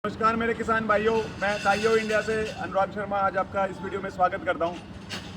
नमस्कार मेरे किसान भाइयों, मैं ताइयो इंडिया से अनुराग शर्मा आज आपका इस वीडियो में स्वागत करता हूं।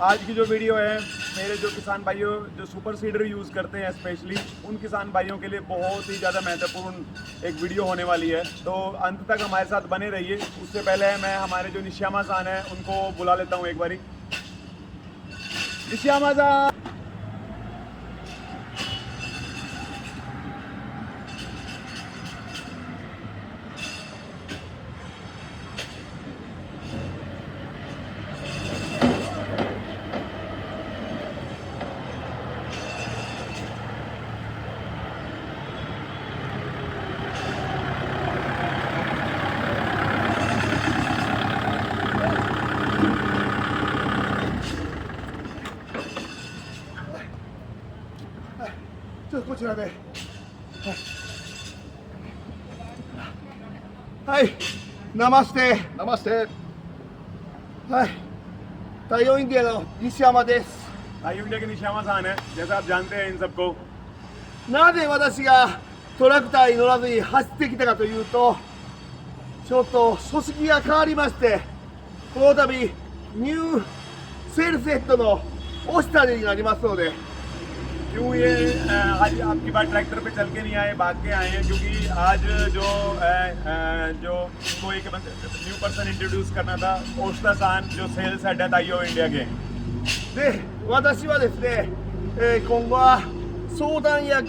आज की जो वीडियो है मेरे जो किसान भाइयों जो सुपर सीडर यूज़ करते हैं स्पेशली उन किसान भाइयों के लिए बहुत ही ज़्यादा महत्वपूर्ण एक वीडियो होने वाली है, तो अंत तक हमारे साथ बने रहिए। उससे पहले मैं हमारे जो निश्यामा सान है उनको बुला लेता हूँ एक बारी। निश्यामा सान,こちらで、はい、ナマステ、ナマステ。はい、太陽インディアの西山です。ताइयो इंडिया के निश्यामा सान है, जैसा आप जानते हैं इन सबको। なぜ私がトラクターに乗らずに走ってきたかというと、ちょっと組織が変わりまして、この度ニューセールセットのオスタリになりますので、 क्यों ये आज आपकी बात ट्रैक्टर पे चल के नहीं आए, भाग के आए हैं? क्योंकि आज जो इनको एक न्यू पर्सन इंट्रोड्यूस करना था, ओस्टा सान जो सेल्स हेड है ताइयो इंडिया के। で、私はですね、今後は相談役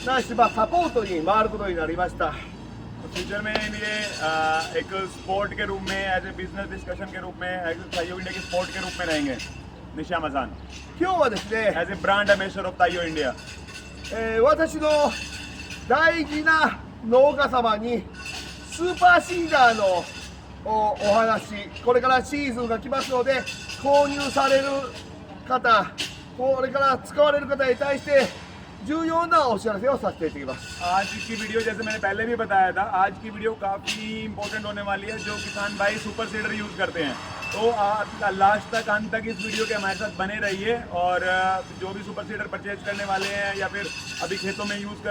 ないしサポートに回ることになりました。 फ्यूचर में ये एक स्पोर्ट के रूप में, एज ए बिजनेस डिस्कशन के रूप में, ताइयो इंडिया के स्पोर्ट के रूप में रहेंगे Nishiyama san, 今日はですね、 as a brand ambassador of Taiyo India. 私の大事な農家様にスーパーシーダーのお話、これからシーズンが来ますので購入される方、これから使われる方に対して重要なお知らせをさせていただきます。 आज की वीडियो, जैसे मैंने पहले भी बताया था, आज की वीडियो काफ़ी इंपॉर्टेंट होने वाली है। जो किसान भाई सुपर सीडर यूज़ करते हैं तो लास्ट तक, अंत तक इस वीडियो के हमारे साथ बने रहिए। और जो भी सुपर सीडर परचेज करने वाले हैं या फिर अभी खेतों में यूज़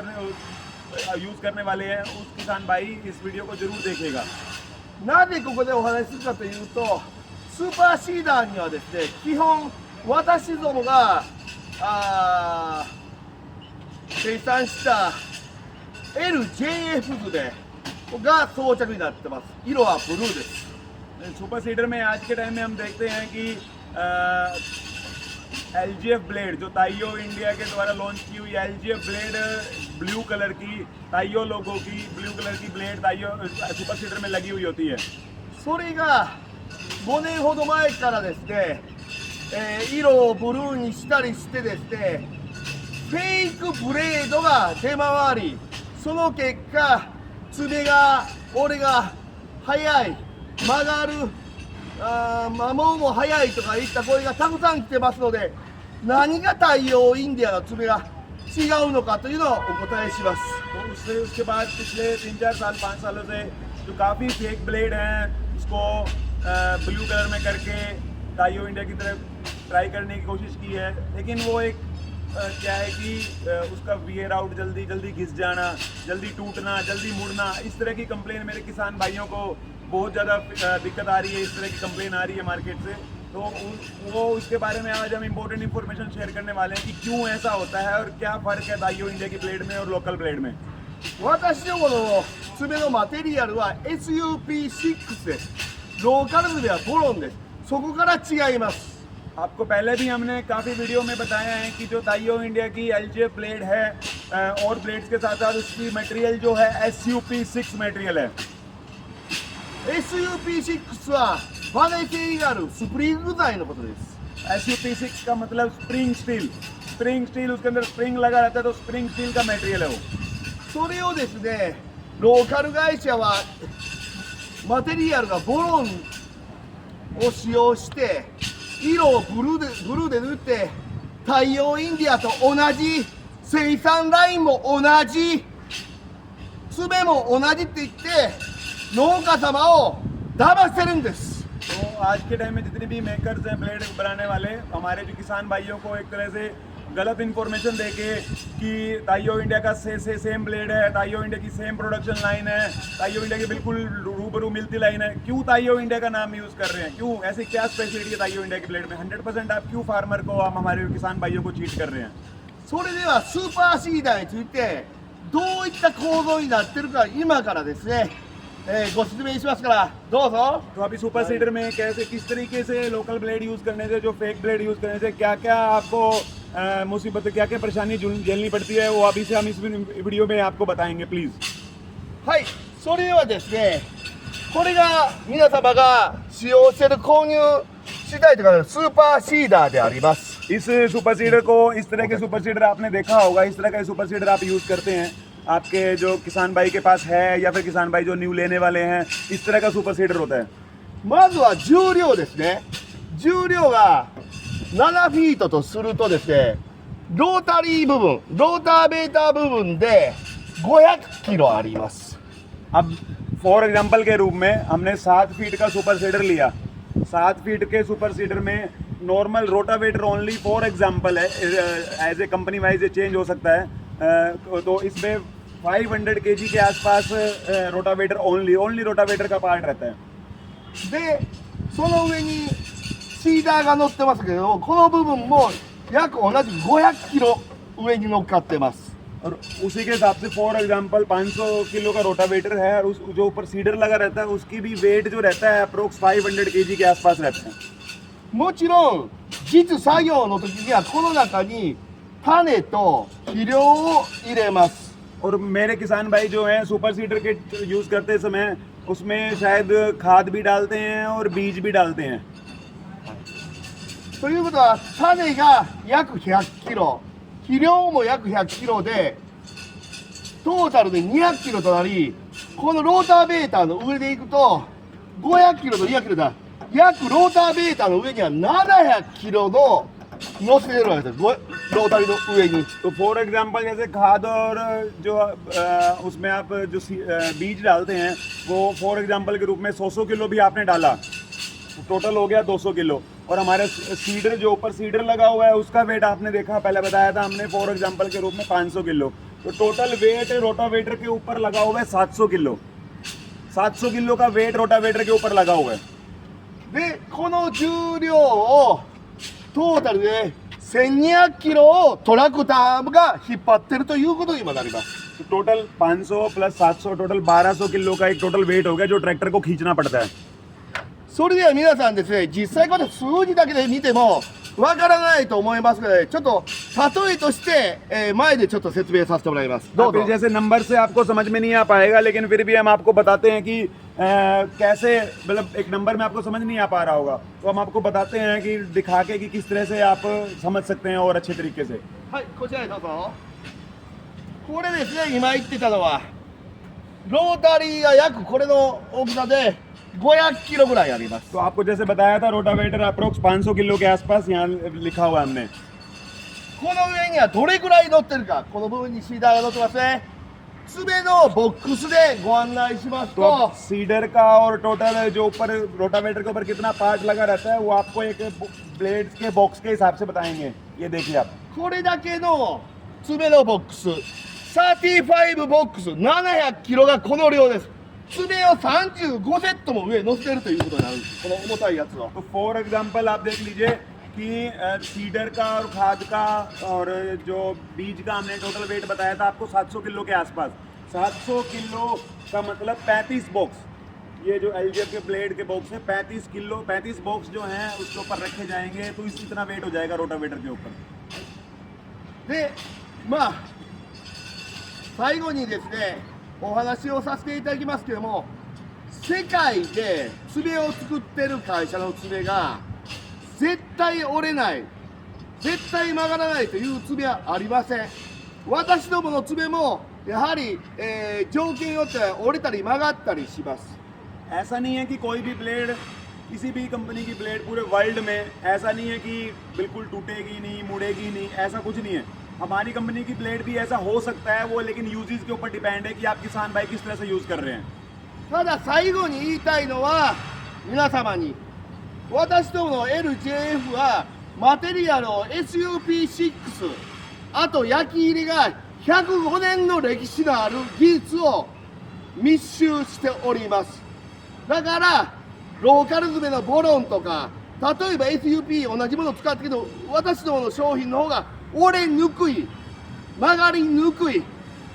करने वाले हैं, उस किसान भाई इस वीडियो को जरूर देखेगा। なぜここでお話しするかというと、スーパーシーダーにはですね、基本私どもが生産した LJF 図でが装着になってます。色はブルーです。 सुपर सीडर में आज के टाइम में हम देखते हैं कि LGF ब्लेड, जो ताइयो इंडिया के द्वारा लॉन्च की हुई LGF ब्लेड, ब्लू कलर की ताइयो लोगो की ब्लू कलर की ब्लेड ताइयो सुपर सीडर में लगी हुई होती है। それが5年ほど前からですね、色をブルーにしたりしてですね、フェイクブレードが出回り、その結果爪が折れが速い、曲がる、摩耗も速いとかいった声がたくさん来てますので、何が太陽インディアの爪が違うのかというのをお答えします。 तो उसके बाद पिछले 3-4 साल 5 सालों से जो काफ़ी फेक ब्लेड हैं उसको ब्लू कलर में करके ताइयो इंडिया की तरफ ट्राई करने की कोशिश की है, लेकिन वो एक क्या है कि उसका वियर आउट जल्दी जल्दी घिस जाना, जल्दी टूटना, जल्दी मुड़ना, इस तरह की कंप्लेन मेरे किसान भाइयों को बहुत ज़्यादा दिक्कत आ रही है। इस तरह की कंप्लेन आ रही है मार्केट से, तो वो उसके बारे में आज हम इंपॉर्टेंट इन्फॉर्मेशन शेयर करने वाले हैं कि क्यों ऐसा होता है और क्या फ़र्क है ताइयो इंडिया की ब्लेड में और लोकल ब्लेड में। 私どもの爪のマテリアルは SUP6 です。ローカル爪はボロンです。そこから違います。 आपको पहले भी हमने काफ़ी वीडियो में बताया है कि जो ताइयो इंडिया की LGF ब्लेड है और ब्लेड्स के साथ साथ उसकी मटेरियल जो है SUP6 मटेरियल है। SUP6 はバネ性があるスプリング材のことです。 SUP6 का मतलब स्प्रिंग स्टील, स्प्रिंग स्टील, उसके अंदर स्प्रिंग लगा रहता है, तो स्प्रिंग स्टील का मटेरियल है वो। それをですね、ローカル会社はマテリアルがボロンを使用して色をブルーで塗って、太陽インディアと同じ生産ラインも同じ、爪も同じって言って農家様を騙してるんです。 तो आज के टाइम में जितने भी मेकर्स हैं ब्लेड बनाने वाले, हमारे जो किसान भाइयों को एक तरह से गलत इन्फॉर्मेशन देके कि ताइयो इंडिया का सेम ब्लेड है, ताइयो इंडिया की सेम प्रोडक्शन लाइन है, ताइयो इंडिया की बिल्कुल रूबरू मिलती लाइन है, क्यों ताइयो इंडिया का नाम यूज़ कर रहे हैं? क्यों ऐसी क्या स्पेशलिटी है ताइयो इंडिया के ब्लेड में? 100% आप क्यों फार्मर को, आप हमारे किसान भाइयों को चीट कर रहे हैं? それではスーパーシーダーについてどういった構造になってるか今からですね、ご説明しますからどうぞ。 तो अभी सुपर सीडर में कैसे किस तरीके से लोकल ब्लेड यूज़ करने से, जो फेक ब्लेड यूज़ करने से क्या क्या आपको मुसीबत, क्या क्या परेशानी झेलनी पड़ती है, वो अभी से हम इस वीडियो में आपको बताएंगे प्लीज़। はい、それではですね、これが皆様が使用している購入したいとかスーパーシーダーであります。 इस सुपर सीडर को, इस तरह के सुपर सीडर आपने देखा होगा, इस तरह का सुपर सीडर आप यूज़ करते हैं, आपके जो किसान भाई के पास है या फिर किसान भाई जो न्यू लेने वाले हैं, इस तरह का सुपर सीडर होता है। まずは重量ですね。重量が7フィートとするとですね、ロータリー部分、ローターベーター部分で500キロあります。 अब फॉर एग्जांपल के रूप में हमने 7 फीट का सुपर सीडर लिया। 7 फीट के सुपर सीडर में normal rotavator only for example है, एज ए कंपनी वाइज ये चेंज हो सकता है। तो इसमें 500 केजी के आसपास रोटावेटर ओनली रोटावेटर का पार्ट रहता है। で、その上にシーダーが乗ってますけど、この部分も約同じ500キロ上に乗っかってます。 और उसी के हिसाब से फॉर एग्जांपल 500 किलो का रोटावेटर है, और उस जो ऊपर सीडर लगा रहता है उसकी भी वेट जो रहता है अप्रोक्स 500 केजी के आसपास रहता है। もちろん実作業の時にはこの中に種と肥料を入れます。 और मेरे किसान भाई जो हैं सुपर सीडर के यूज़ करते समय उसमें शायद खाद भी डालते हैं और बीज भी डालते हैं। ということは種が約100キロ、肥料も約100キロでトータルで200キロとなり、このローターベーターの上でいくと500キロと200キロだ、約ローターベーターの上には700キロの乗せてるわけです。ロータリーの上に。 तो फॉर एग्जांपल जैसे खाद और जो उसमें आप जो बीज डालते हैं वो फॉर एग्जांपल के रूप में 100 किलो भी आपने डाला, टोटल हो गया 200 किलो। और हमारे सीडर जो ऊपर सीडर लगा हुआ है उसका वेट आपने देखा, पहले बताया था हमने फॉर एग्जांपल के रूप में 500 किलो। तो टोटल वेट रोटावेटर के ऊपर लगा हुआ है 700 किलो। 700 किलो का वेट रोटावेटर के ऊपर लगा हुआ है। で、この重量をトータルで1200キロをトラクターが引っ張ってるということに今なります。 तो टोटल 500 प्लस 700 टोटल 1200 किलो का एक टोटल वेट हो गया जो ट्रैक्टर को खींचना पड़ता है। それでは皆さんですね、実際これ数字だけで見てもわからないと思いますので、ちょっと例えとして、前でちょっと説明させてもらいます。どうぞ。 जैसे नंबर से आपको समझ में नहीं आ पाएगा, लेकिन फिर भी हम आपको बताते हैं कि कैसे, मतलब एक नंबर में आपको समझ नहीं आ पा रहा होगा तो हम आपको बताते हैं कि दिखा के कि किस तरह से आप समझ सकते हैं और अच्छे तरीके से। はい、こちらへどうぞ。これですね、今言ってたのはロータリーが約これの大きさで500キロぐらいあります。 तो आपको जैसे बताया था रोटावेटर अप्रोक्स 500 किलो के आसपास यहाँ लिखा हुआ है हमने। この上にはどれぐらい乗ってるか、この部分にシーダーが乗ってますね。爪のボックスでご案内します तो と、 सीडर का और टोटल जो ऊपर रोटावेटर के ऊपर कितना पार्ट लगा रहता है वो आपको एक ब्लेड के बॉक्स के हिसाब से बताएंगे। ये देखिए आप, これだけの爪のボックス、35ボックス700キロがこの量です。爪を35セットも上に乗せてるということになるんです。この重たいやつを。 तो फॉर एग्जांपल आप देख लीजिए कि सीडर का और खाद का और जो बीज का हमने टोटल वेट बताया था आपको 700 किलो के आसपास। 700 किलो का मतलब 35 बॉक्स, ये जो एलजीएफ के ब्लेड के बॉक्स है 35 किलो, 35 बॉक्स जो हैं उसके ऊपर रखे जाएंगे तो इतना वेट हो जाएगा रोटावेटर के ऊपर। で、まあ最後にですね、お話をさせていただきますけども、世界で爪を作ってる会社の爪が絶対折れない、絶対曲がらないという爪はありません。私どもの爪もやはり、条件によっては折れたり曲がったりします。 ऐसा नहीं है कि कोई भी ब्लेड, किसी भी कंपनी की ब्लेड पूरे वर्ल्ड में ऐसा नहीं है कि बिल्कुल टूटेगी नहीं, मुड़ेगी नहीं, ऐसा कुछ नहीं है। हमारी कंपनी की ब्लेड भी ऐसा हो सकता है, वो लेकिन यूजेस के ऊपर डिपेंड है कि आप किसान भाई किस तरह से यूज़ कर रहे हैं। ただ最後に言いたいのは皆様に、私どもの LJF はマテリアルを SUP6、あと焼き入れが105年の歴史のある技術を密集しております。だからローカル詰めのボロンとか、例えば SUP 同じものを使ってるけど、私どもの商品の方が折れにくい、曲がりにくい、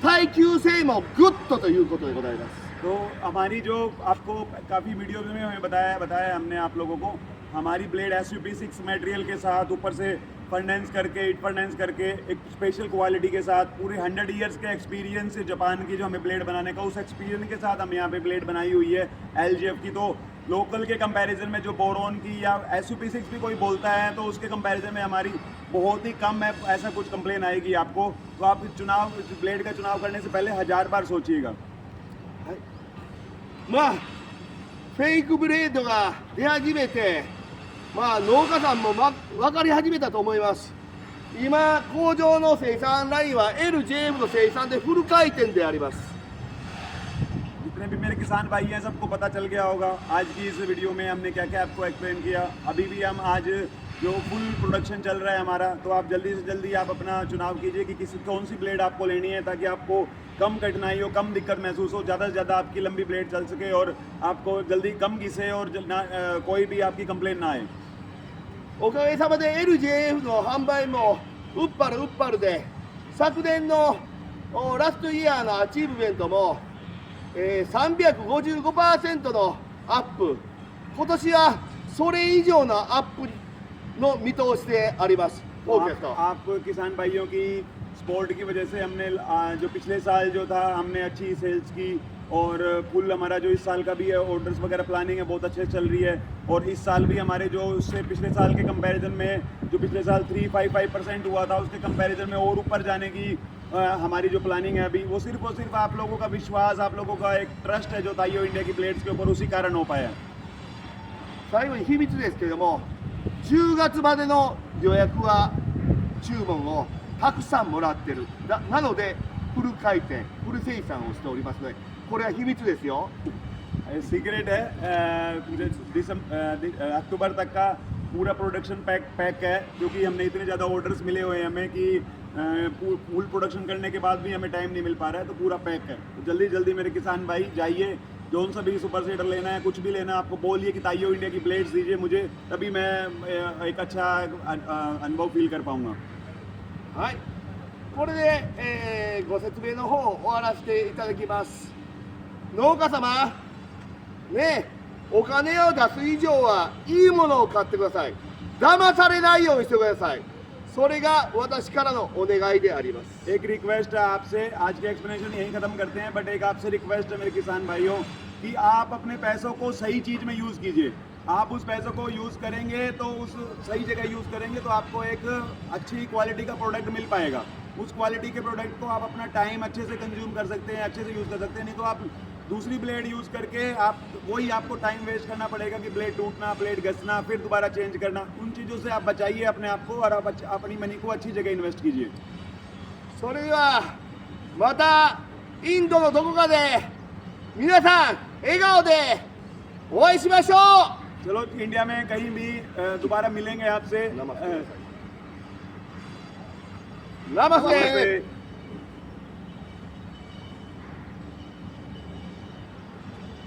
耐久性もグッドということでございます。 तो हमारी जो आपको काफ़ी वीडियो में हमें बताया हमने आप लोगों को, हमारी ब्लेड SUP6 मटेरियल के साथ ऊपर से फर्नेंस करके इट फर्नेंस करके एक स्पेशल क्वालिटी के साथ पूरे 100 ईयर्स के एक्सपीरियंस से जापान की जो हमें ब्लेड बनाने का उस एक्सपीरियंस के साथ हम यहाँ पे ब्लेड बनाई हुई है LGF की। तो लोकल के कंपैरिजन में जो बोरोन की या SUP6 भी कोई बोलता है तो उसके कंपैरिजन में हमारी बहुत ही कम है, ऐसा कुछ कंप्लेन आएगी आपको। तो आप ब्लेड का चुनाव करने से पहले 1000 बार सोचिएगा। まあフェイクブレードが出始めて、まあ農家さんも分かり始めたと思います。今工場の生産ラインは LJF の生産でフル回転であります。 जितने भी मेरे किसान भाई हैं सबको पता चल गया होगा आज की इस वीडियो में हमने क्या क्या आपको एक्सप्लेन किया। अभी भी हम आज जो फुल प्रोडक्शन चल रहा है हमारा, तो आप जल्दी से जल्दी आप अपना चुनाव कीजिए कि कौन सी ब्लेड आपको लेनी है, ताकि आपको कम कठिनाई हो, कम दिक्कत महसूस हो, ज़्यादा से ज़्यादा आपकी लंबी ब्लेड चल सके और आपको जल्दी कम घिसे और कोई भी आपकी कंप्लेन ना आए। おかげさまで LJF の販売もうっぱるうっぱるで、昨年のラストイヤーのアチーブメントも、355% のアップ、今年はそれ以上のアップの見通しであります。 आप किसान भाइयों की सपोर्ट की वजह से हमने जो पिछले साल जो था हमने अच्छी सेल्स की और फुल हमारा जो इस साल का भी है ऑर्डर्स वगैरह प्लानिंग है बहुत अच्छे चल रही है। और इस साल भी हमारे जो उससे पिछले साल के कंपैरिजन में जो पिछले साल 355% हुआ था उसके कंपैरिजन में और ऊपर जाने की हमारी जो प्लानिंग है अभी, वो सिर्फ और सिर्फ आप लोगों का विश्वास, आप लोगों का एक ट्रस्ट है जो ताइयो इंडिया की ब्लेड्स के ऊपर, उसी कारण हो पाया। 最後に秘密ですけれども、10月までの予約は注文をたくさんもらってる。なのでフル回転、フル生産をしておりますので、これは秘密ですよ。 सीक्रेट है अक्टूबर तक का पूरा प्रोडक्शन पैक है, क्योंकि हमने इतने ज़्यादा ऑर्डर्स मिले हुए हैं हमें कि फुल प्रोडक्शन करने के बाद भी हमें टाइम नहीं मिल पा रहा है, तो पूरा पैक है। तो जल्दी जल्दी मेरे किसान भाई जाइए, जो सा भी सुपर सीडर लेना है, कुछ भी लेना है आपको बोलिए कि ताइयो इंडिया की ब्लेड्स दीजिए मुझे, तभी मैं एक अच्छा अनुभव फील कर पाऊँगा। はい、これで、ご説明の方を終わらせていただきます。農家様ね、お金を出す以上はいいものを買ってください。騙されないようにしてください。それが私からのお願いであります。 एक रिक्वेस्ट है आपसे, आज के एक्सप्लेनेशन यहीं खत्म करते हैं, बट एक आपसे रिक्वेस्ट है मेरे किसान भाइयों कि आप अपने पैसों को सही चीज़ में यूज़ कीजिए। आप उस पैसों को यूज़ करेंगे तो उस सही जगह यूज़ करेंगे तो आपको एक अच्छी क्वालिटी का प्रोडक्ट मिल पाएगा। उस क्वालिटी के प्रोडक्ट को आप अपना टाइम अच्छे से कंज्यूम कर सकते हैं, अच्छे से यूज़ कर सकते हैं। नहीं तो आप दूसरी ब्लेड यूज़ करके आप वही आपको टाइम वेस्ट करना पड़ेगा कि ब्लेड टूटना, ब्लेड घसना, फिर दोबारा चेंज करना। उन चीज़ों से आप बचाइए अपने आप को और आप अपनी मनी को अच्छी जगह इन्वेस्ट कीजिए। それではまたインドのどこかで皆さん笑顔でお会いしましょう。 चलो इंडिया में कहीं भी दोबारा मिलेंगे आपसे। नमस्ते।